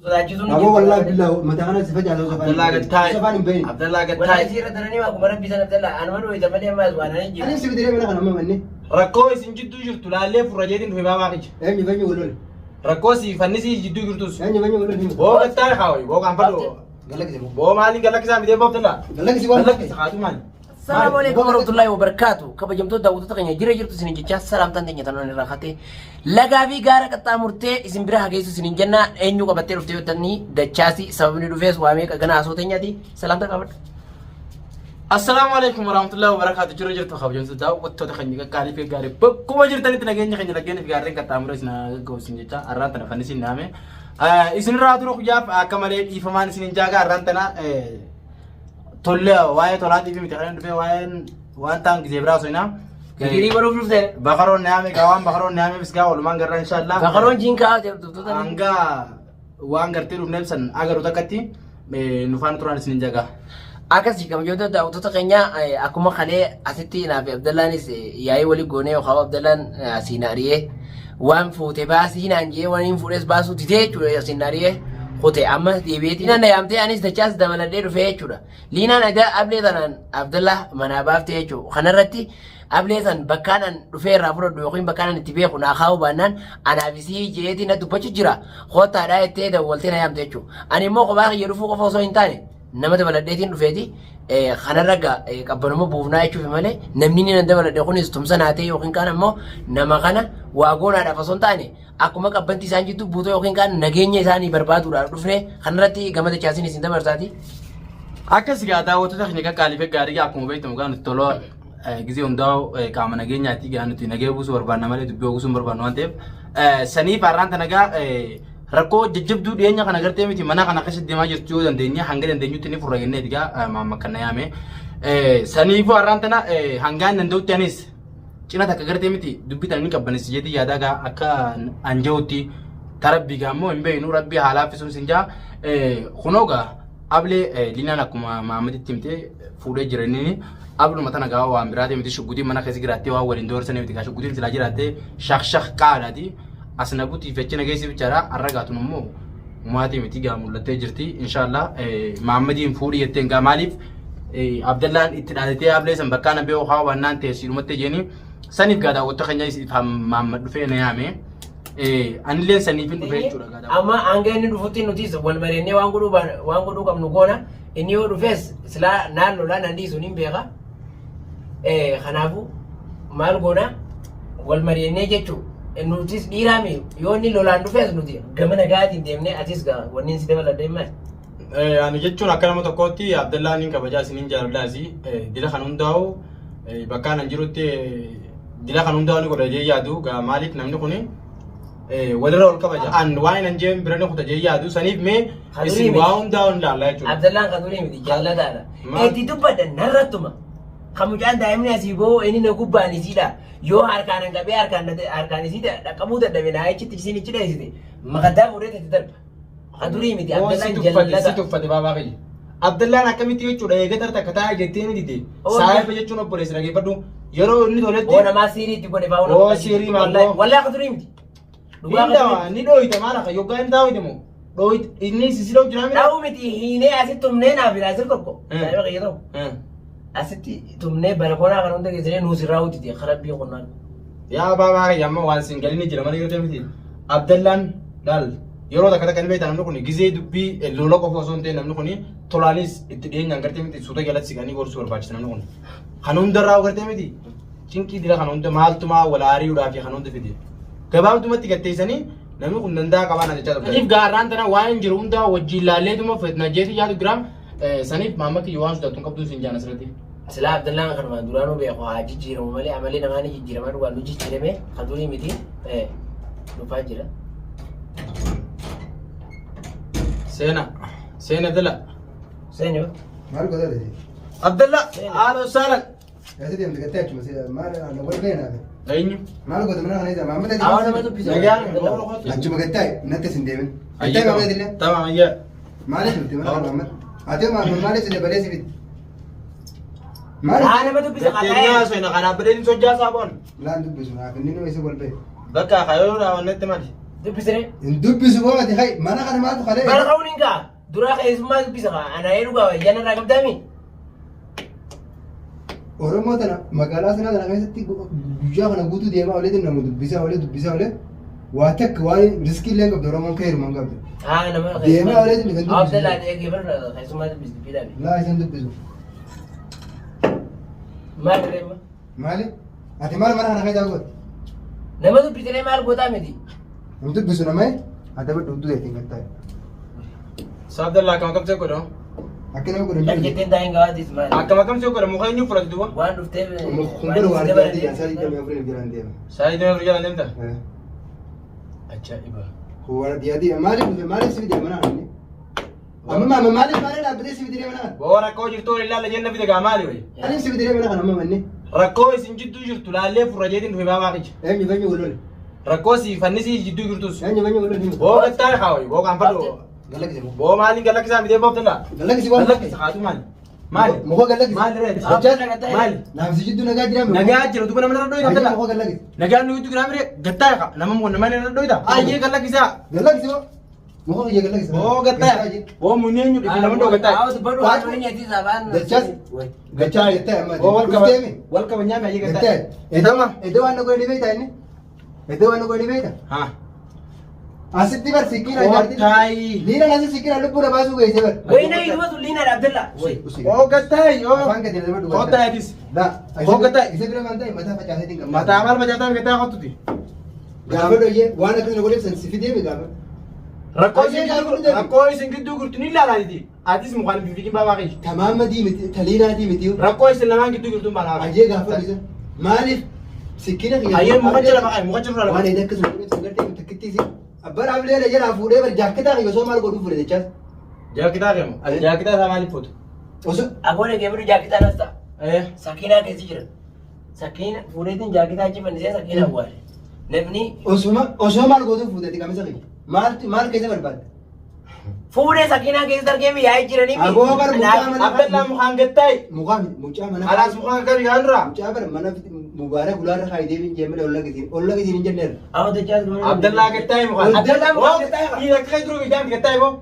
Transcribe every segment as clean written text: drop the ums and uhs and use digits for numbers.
أبو والله بالله متى أنا سفجع له عبد الله قد تاي سفان بين عبد الله قد ولا تاي يصير تراني ما أقول ربي سنة عبد الله أنا ما نوي تملي ما أزوان أنا يجي أنا نفسي بدري أنا أنا ما مني ركوي سنجدو جرتو لا ليه فرجيتين في بابا كيج أني بني يقولون ركوسي فنسي جدو جرتوس أني بني يقولون بو قد تاي خاوي بو كان فدو قال لك زمان بو مالي قال لك سامي دي باب تلا قال لك زمان قال لك سخاتو مالي السلام عليكم ورحمة الله وبركاته كبجمتو داوود تقنيا جري جرتو سنين جتشا سلام تانتين يتنون الراحتي لغافي غارة كتا مرتي اسم برا حقيسو سنين جنة انيو كبتي رفتيو تاني دچاسي سببني دوفيس وامي كغنا اسوتين يدي سلام تقابل السلام عليكم ورحمة الله وبركاته جري جرتو خبجمتو داوود تقنيا قالي في غاري بكما جرتني تنغيني خني لغيني في غارين كتا مرسنا غوسين جتا ارانتنا فنسين نامي اسن راتو روح جاف كمالي يفمان سنين جاغا ارانتنا tolle waa'ee tolaati fi miti kan dhufee waan ta'an gisee biraa osoo hinaa كثيري بروف رفته bakaroon naame gaawaan bakaroon naame bisgaa walumaan garra inshallah فخرون جينكا جبتو hanga waan gartee dhufneef san agaru takkatti nufaan turaan isin jaga akasi kabajamtoo daawwattoota keenya akkuma kalee asitti naaf Abdallaanis yaa'ii walii goonee yookaan Abdallaan siinaariyee waan fuutee baasii naan jee waan hin fuudhes baasuu titee jechuudha siinaariyee kote amma deebi'eetii nan yaamtee anis dachaas dabaladhee dhufee jechuudha liinaan adaa ablee tanaan Abdallah manaa baaftee jechuudha kanarratti ablee tan bakkaan dhufee irraa fudhadhu yookiin bakkaan itti beeku naa kaa'u baannaan anaafisii jeetii na dubbachu jira kootaadhaa jettee dawwaltee na yaamte jechuudha ani immoo kophaa kiyya dhufuu qofa osoo hin taane nama dabaladheetiin dhufeeti kanarra qabbanuma buufnaa jechuuf malee namni ni nan dabaladhe kunis tumsa naatee yookiin kaan ammoo nama kana waa goonaadhaaf osoo hin taane akkuma qabbanti isaan jirtu buutoo yookiin kaan nageenya isaanii barbaaduudhaaf dhufne kanarratti gama dachaasin isin dabarsaati. akkas gaa daawwattoota keenya qaqqaaliif gaarii akkuma beektamu gaa nuti toloo gisee hundaa'u qaama nageenyaatti gaa nuti nagee buusuu barbaanna malee dubbii oguusuu hin barbaannu waan ta'eef saniif har'aan tana gaa rakkoo jajjabduu dhiyeenya kana gartee miti mana kana keessatti deemaa jirtu yoo dandeenya hanga dandeenyutti ni furra kenneeti gaa maamma kana yaame saniifuu har'aan tana hangaan danda'utti anis cina takka gartee miti dubbii tana ni qabbaneessi jedhii yaadaa gaa akka anja'utti tarabbii gaa immoo hin beeknu rabbii haalaa fisuun sin jaa kunoo gaa ablee liinaan akkuma maamaditti himtee fuudhee jiranii abluma tana gaa waan biraatee miti shuggutiin mana keessa jiraattee waan waliin doorsanii miti gaa shuggutiin silaa jiraattee shaq qaadhaati asna buti fechina geessi bichara arragaatun immoo umaatii miti gaa mul'attee jirti inshallah maamadiin fuudhii jetteen gaa maaliif Abdallaan itti dhaalatee ablee san bakkaan abee haa waannaan ta'e silumattee jeeni saniif gaa daawwatta keenya maamad dhufee na yaame anilleen saniif hin dhufee jechuudha gaa daawwatta. Amma hanga inni dhufutti nutis wal mari'annee waan godhuu qabnu goona inni yoo dhufees silaa naannoodhaa nandii sun hin beeka kanaafuu maal goona wal mari'annee jechuudha. nutis dhiiraami yoo inni lolaan dhufees nuti gama nagaatiin deemnee atis gaa wanni si dabaladhee maal. Ani jechuun akka nama tokkootti Abdallaan hin kabajaa isiniin jaallaasi dila kan hundaa'u bakkaan an jirutti dila kan hundaa'u ni godha jee yaadu gaa maaliif namni kuni walirra ol kabaja an waan an jeen birani kuta jee yaadu saniif mee isin waa hundaa'u hin laallaa jechuudha. Abdallaan kan durii miti jaallataadha. Itti dubbadha narrattuma. Kamucaan daa'imni asii boo inni na gubbaan isiidha. Yoo harkaan qabee harkaan isiidha dhaqqabuu dadhabe naa achitti isin ichi dheessite maqaddaa fuudhee itti darba. Kadurii miti Abdallaan jallata. Si tuffate baabaa kiyya. Abdallaan akkamitti jechuudha eega tarta akka taa'aa jettee ni dide. Saayifa jechuun obboleessa dhageeffadhu yeroo inni toletti. Oo namaa siiriitti godhe faa'uun. Oo siirii maallaa. Wallaa kadurii miti. Ni dhooyita maal akka yoggaa hin taa'u himu. Dhooyita inni sisiloo jira miti. Dhaa'u miti hiinee asitti humnee naaf jira asirra tokko. Saayifa kiyya ta'u. Asitti tumnee barakoonaa kan hunda keessanii nuusirraa hojjete karabbii qonnaan. Yaa baabaa kiyya amma waan sin galini jira mana yoo miti. Abdallaan laal yeroo takka takka ni beektaa namni kun gizee dubbii lola qofa osoo hin ta'e namni kun tolaanis itti dhiyeenyaan gartee miti suuta jalatti siqanii gorsuu barbaachisa namni kun. Kan hundarraa gartee miti cinqii dila kan hunda maaltumaa wal aariidhaa fi kan hunda fide. Gabaabdumatti gatteessanii namni kun danda'a qabaana jechaa ture. Saniif gaarraan tana waan jiru hundaa wajjin laalleetuma fedna jeetii yaadu giraam saniif maamatti yoo waan sodatuun qabdu sin jaan asirratti. Sila Abdallaan kan duraanuu beeku haa jijjiiramu malee amalee namaan jijjiiramaa dhugaan nu jijjiirame kadurii miti dhufaa jira. Seena dala. Seenyo. maal godhate Abdallah haala saalan. Asii deemte gattee achuma maal wal ga'inaa Eenyu? maal godhe mana kana isaa maamila Awwaala matu bisa. achuma gattee natti sin deemin gattee maamila dillee Tamam ayya. maaliif nuti mana maamila ati maaliif sin dabalee sifit Haala matu bisa Gatteenya kaka'ee. seena kana bileen sojjaa saaboon. laan dubbisu naaf inni nu isa wal ba'e Bakka kayoo raawwannetti mali. Dubbisire. Hin dubbisu boomati hay mana kana maatu kalee. Mana ka'uun hin kaa. Dura keessummaa dubbisa kaa. Ana jedhu gaa yana irraa qabdaami. Oromoo tana magaalaa sanaa tana keessatti guyyaa kana guutuu deemaa olee nama dubbisaa olee waa takka waan riskii illee qabdu Oromoon ka'e hirumaan qabdu. Nama Deemaa olee kan dubbisu. Abdallaa deegee barra keessummaa dubbisi bidhaami. Laa isan dubbisu. Maal reema? Maali? Ati maal mana kana keessaa goote? Nama dubbisiree maal gootaa miti? Nama dubbisu namee adda baddu hudduu deetiin kan ta'e. Abdallaa akkam akkam seeqodha. Akka nama godhan Kan jetteen taa'in gaawaatis maal? Akkam akkam seeqodha muka eenyu fudhatu duuba. Waan dhufteef. Kumbara waan jaallati asaalii jamee afurii jiran deema. Saayii deemee fira jalan deemta. Ajaa'iba. Kuwara diyaati maaliif sibi deema naa inni? Amma maaliif dhaabbatee sibi deema naa? Boo rakkoo jirtu ilaalla jenna fide gaa maali wayi. Ani sibi deema naa kana amma manni. Rakkoo isin jidduu jirtu laallee furra jeetiin dhufe baabaa qija. Eenyu waloole. Rakkoo si fannisii jidduu jirtus. Eenyu waloole. Boo gattaa kaawai boo kan fadhu. Galaksi moo. Boo maaliin galakkisaa mitee booftala. Galaksi waan Galakkisa haatu maali. Maali. Muka galaksi. Maali ree. Maali. Naamsi jidduu nagaa jiraame. Nagaa jira duba nama irra Muka dhoyita. galaksi. Nagaa nu itti giraamire gattaa ka nama irra dhoyita. Ayyee galakkisaa. Galaksi moo. Muka kiyya galaksi. Boo gattaa. Boo munneen nyudhi nama dhoo gattaa. Awwaatu baduu waan waliin nyaati sabaan. Dachas. Gachaa jettee amma. Boo wal qaba nyaame ayyee gattaa. Edama. Edda waan nagoo ni beektaa inni. Edda waan nagoo ni beektaa. Haa. Asitti bar sikkina jaartii. Kootayi. Liina nasi sikkina lubbuudha baasuu geesse bar. Wayina idumatu liina Abdallaa. Boo gattaa yoo. Afaan gadi nama dhugaa. Kootayaatis. Da. Boo gattaa. Isa bira waan ta'e mataa facaaseetiin qaba. Mataa maal facaataa gattaa kottuti. Gaafa dhoyyee waan akkasii godheef san si fidee gaafa. Rakkoo isin gidduu gurtu ni ilaalaati. Atis mukaan fiifikin baabaa qeeshi. Tamaama diimiti taliinaa diimiti. Rakkoo isin lamaan gidduu gurtu baala. Ajee gaafa dhisa. Maaliif sikkina kiyya. Ayyee muka jala maqaa muka jala Waan edda akkasuma godheef san gartee takkittisi. Abbaan ablee jalaa fuudhee bar jaakketaa kiyya osoo maal godhuu fuudhe jechaas. Jaakitaa keemu. Jaakitaa isaa maaliif fuutu? Osoo. Agoone geemuru jaakitaa nasta. Sakiinaa keessi jira. Sakiina fuudheetiin jaakitaa achi fannisee sakiina awwaale. Namni osoo maal godhuu fuudheeti qamisa kiyya. Maal keessa barbaadde? fuudhee sakiinaa keessa dargeemi yaa'ee jiranii. Aboo bar mucaa mana. Abdallaa mukaan gattaay. Mucaa mana. Alaas mukaan kan yaanraa. Mucaa bar mana mubaarak gulaarra kaayitee bin jeemee olla gisiin hin jenneerra. Awwatachaas gumana. Abdallaa gattaay mukaan. Abdallaa mukaan gattaay. Dhiira akka jiru bidaan gattaay boo.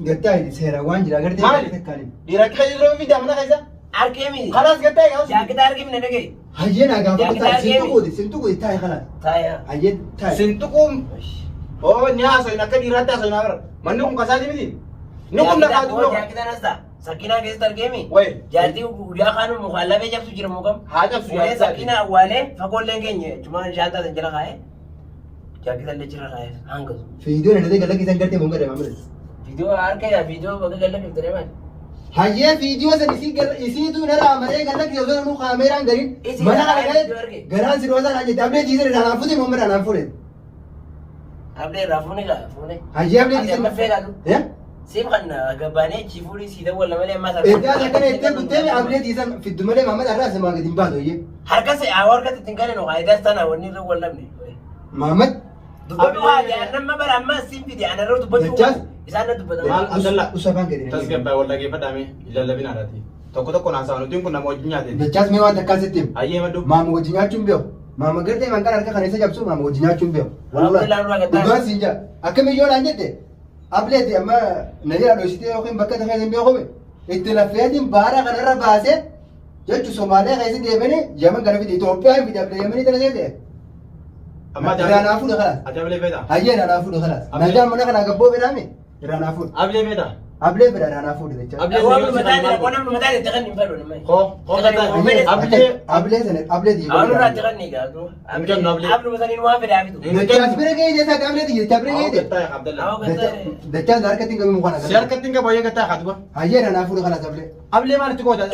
Gattaa seera waan jira agartee. Maali? Dhiira akka jiru bidaan mana keessa. Argeemi. Kalaas gattaay gaawus. Jaakitaa argeemi na dhagee. Hayyee naa gaafa sintu gooti taa'e kalaas. Taaya. Hayyee taa'e. Sintuquum. Oh nyaaso in akka dhiiraatti haasoo hin agarra. Manni kun kasaati miti. Ni kun lafaa duuba. Jaakitaa nasta. Sakiinaa keessa argeemi. Wayi. Jaartii guyyaa kaanu mukaan lafee cabsu jira mukam. Haa cabsu Fuudhee sakiinaa awwaalee fagoolleen keenya cuma shaantaa san jala kaa'ee. Jaakitaa illee jira kaa'ee hangatu. Fiidiyoon hidhatee galla keessan gartee mun gadama mire. Viidiyoo harka yaa viidiyoo bakka galla fiftee maali? Hayyee fiidiyoo san isiitu narraa malee galla keessa osoo nu kaameeraan gariin mana kana galee garaan si dhoosaa naan jette abdee jiisee dhaanaan fuute mun dhaanaan fuudhe. Abdee irraa fuune gaa fuune. Hayyee abdee jiisee. Amma feegaatu. Siif kan gabbaanee chiifuudhi sii ta'uu walla malee ammaa sarara. Egaa akkana ittee guttee abdee jiisan fiddu malee Maamad Arraa sama gadi hin baatu hayyee. Harka se harkatti ittiin kan nu qaayidaas taana wanni irra wallamne. Maamad. Dubbatu haa nama bara amma siin fide ana irra dubbatu. Isaan na dubbatan. Maal Abdallaa. Usafaan gadi. Tasgabbaa wal dhageeffadhaame lallabin haadhaati. Tokko tokko naasaa nuti kun nama wajjin nyaate. Dachaas mee waan akkaasitti himu. Hayyee maddu. Maama wajjin nyaachuun beeku. Maama gartee manqaan harka kana isa cabsu maama wajjin nyaachuun beeku. Dhugaan siin jaa. Akkamiin yoo naan jette ableeti amma na jira dhoositee yookiin bakka tafee hin beekume itti lafeetiin baara kanarra baasee jechuun Somaaliyaa keessa deemanii Yaman kana fide Itoophiyaa fide ablee Yamanii tana seete. Iraanaa fuudha kalaas. Ati ablee feetaa? Hayyee iraanaa fuudha kalaas. Nagaan mana kanaa gabboo fedhaame iraanaa fuudha. Ablee feetaa? Ablee fedha iraanaa fuudha jecha. Ablee sana ablee diigaa. Dachaas bira gahee jecha ablee diigaa jecha bira gahee. Dachaas harkatti hin qabu mukaan agarra. Si harkatti hin qabu hayyee gattaa haatu ba? Hayyee iraanaa fuudha kalaas ablee. Ablee maalitti goota?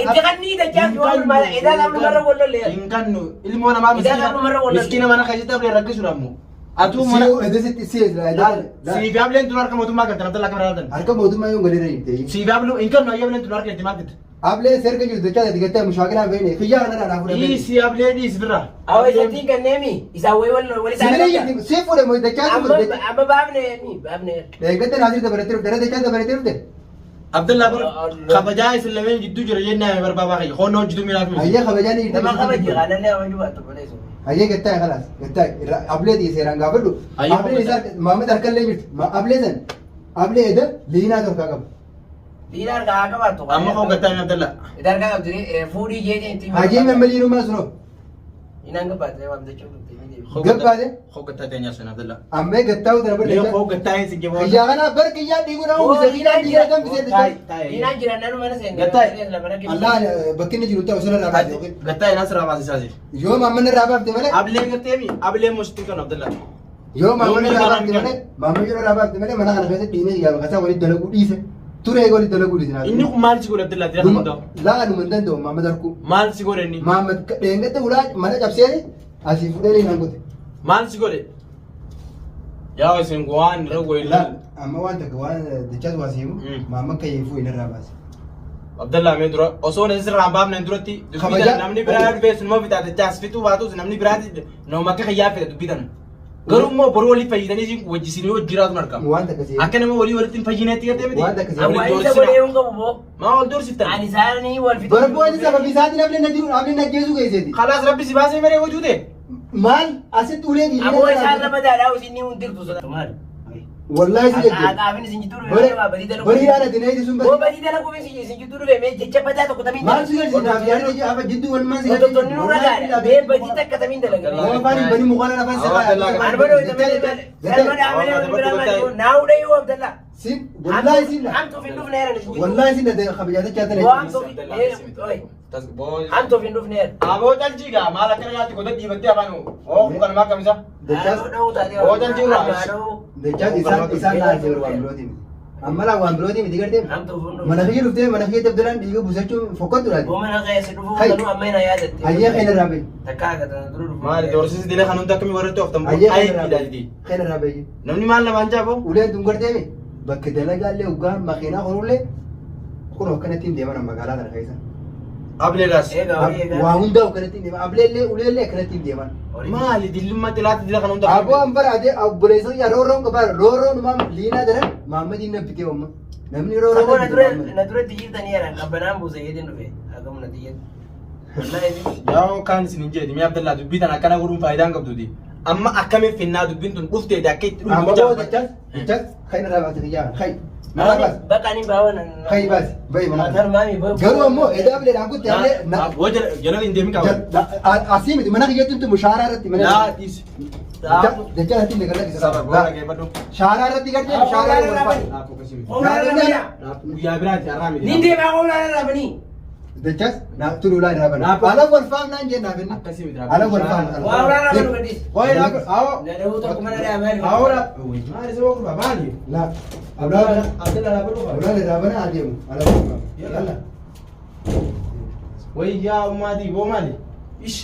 Hin kannu ilmoo namaa miskiina mana keessatti ablee rakkisuudhaaf moo? Atuu mana edesitti si'eesra. Siifi ableen tun harka mootummaa kan Abdallaa kamera laatan. Harka mootummaa yoo gadi reeyite. Siifi ablu hin kannu hayyee ableen tun harka itti maakite. Ablee serga jiru dachaas ati gattee mushaakilaan feene xiyyaa kana iraanaa fuudha. Dhiisi ablee dhiisi birra. Awwaashatiin kanneemi isaa wal isaa. Si fuudhe moo dachaas fuudhe. Amma baafne. Eeggattee naasir dabalatee dhufte dachaas dabalatee dhufte. Abdallaa bir kabajaa isin lameen jidduu jira jennaan barbaabaa kiyya. Hoonnoo hojjetu miidhaaf. Hayyee kabajaan Nama kabaji kanallee hawajuu baatu malee sun. Ayyee gattaa kalaas gattaa ableetii seeraan gaafadhu. Ayyee Ableen isaa Maamad harkallee jirti. Ablee san ablee eda liinaa torkaa qaba. Liinaa harkaa qabaattu. Amma koo gattaa hin Abdalla. Dargaa qabdi fuudhii jeetiin itti. Hajii mammaliinumaa sunoo. Inaan gabbaatee waan jechuun Gabbaate. Koo gattaa teenyaa sun Abdalla. Ammee gattaa utara bada. Mee koo gattaa hin singe boo. Yaa kana bar kiyyaa dhiiguna uwwisa liinaa dhiigaa kan bisee jecha. Liinaan jiran nanu mana seenaa. Gattaa. Allah bakki inni jiru ta'u sirra baate. Gattaa hin asirraa baasisaasi. Yoo Maamman irraa baafte malee. Ablee gattee mi ablee mushtii kan Abdalla. Yoo Maamman irraa baafte malee Maamman irraa baafte malee mana kana keessatti dhiinee yaa kasaa walitti dalaguu dhiise. Turee walitti dalaguu dhiise. Inni kun maal si godhe Abdalla dira kan ta'u. Laa nu hin danda'u Maamad harkuu. Maal si godhe inni? Maamad dheengatti ulaa mana cabsee asii fudhee liinaan goote. Maal si godhe? Yaa isin waan rogoo Laa amma waan takka waan dachaas waa siimu Maamman kayyeefuu hin irraa baase. Abdalla mee dura osoo na sirraa baafne duratti dubbitan namni biraa dhufee sunuma bitaa dachaas fituu baatus namni biraa nama akka kayyaa fedha dubbitan. Garuu immoo boruu waliif fayyadanii isin wajjisiin yoo jiraatu argama. Waan takka siimu. Akka nama walii walitti hin fayyineetti gartee miti. Waan takka siimu. Amma isa godhee hin qabu boo. Maa wal doorsiftan? Ani isaanii wal fixuu. Barboonni sababii isaatiin haflee na jiru haflee na geessu keesseeti. Khalaas rabbi si baasee meree hojuu ta'e. Maal asitti ulee dhiirri. Ammoo isaan lama daadhaa isin ni hundirtu sodaa. Maal? Wallahi si jechuudha. Qaafin isin jidduu dhufee badii dalagu. Barii yaada dinagdee sun Boo badii dalagu isin jidduu dhufee mee jecha badaa tokko tamiin. maal si garsiisa naaf yaadni hafa jidduu wal maal si garsiisa. Tonni nurra gaadha. Mee badii takka tamiin dalaga. Waan faani bani mukaana nafan si Maan badoo isa malee salma dhaabanii wal biraa malee naa'u dhayyuu Abdalla. sin wallahi sin Hamtuu fi dhufne heeran isin jidduu. wallahi sin da khabiyata chaatane. Hamtuu fi dhufne heeran. Aboo jaljiigaa maal akka nyaatti godhe dhiibattee afaan oo kan maa kamisa. Dachaan isaan naasee waan birootiin. Amma laa waan birootiin miti gartee. Mana kiyya dhuftee mana kiyya dabdalaan dhiiga buusachuun fokkottu laati. Mana keessa dhufuu kanuu amma hin yaadatte. Ayyee keenya irraa bahi. Takka akka tana dura dhufu. Maali doorsisi dilee kan hundi akkamii warratti ooftan boo Ayyee ayiidhaati. keenya irraa bahi. Namni maal namaan jaaboo? Uleen tun gartee mi bakka dalagaallee hoggaa makiinaa horullee kun akkanatti hin deeman magaalaa kana keessa. Ableedhaas. Waa hundaa akkanatti hin deeman ableellee uleellee akkanatti hin deeman. Maali dillummaa xilaatti dila kan hunda. Aboo an baraatee obboleessa yaa roorroon qabaara roorroon maam liinaa daran maammadiin nabbitee oomma. Namni roorroon Saboo na duratti jirtanii jedhan qabbanaan buuse jedhin dhufe. Hagamu na xiyyatu. Yaa kaan isin hin jedhi mee Abdallaa dubbii tana akkana godhuun faayidaan qabduuti. Amma akkamiin finnaa dubbiin tun dhufteeti akka itti amma boo dachas kan irraa baasee yaa kai mana baas Bakkaanii baawwan. kai baas bayi mana Maataan maami bahu. garuu ammoo edaa bileedhaan kutti amlee Wajja jala hin deemin qaba. asii miti mana kiyyattiin tun shaaraa irratti mana Yaa dhiisi. dachaa irratti illee kan Saba boora lakkisa geeffadhu. shaaraa irratti gartee shaaraa irratti Naafuu kasii. Olaanaa Guyyaa biraati har'aa miti. Nin deemaa olaanaa dhabanii. dachas naaf turu laa irraa bana ala wal faam naan jee naaf inni Akkasii miti. ala wal faam Waa olaanaa dhabanii gadhiis. Wayi naaf awoo. Na dhahuu tokko mana dhaamaa. Awoo maali saba kurba maali? laa abdaan Abdallaa lafa dhufa. abdaan irraa bana adeemu ala wal faam yalla Wayi yaa ummaatii boo maali? Ish.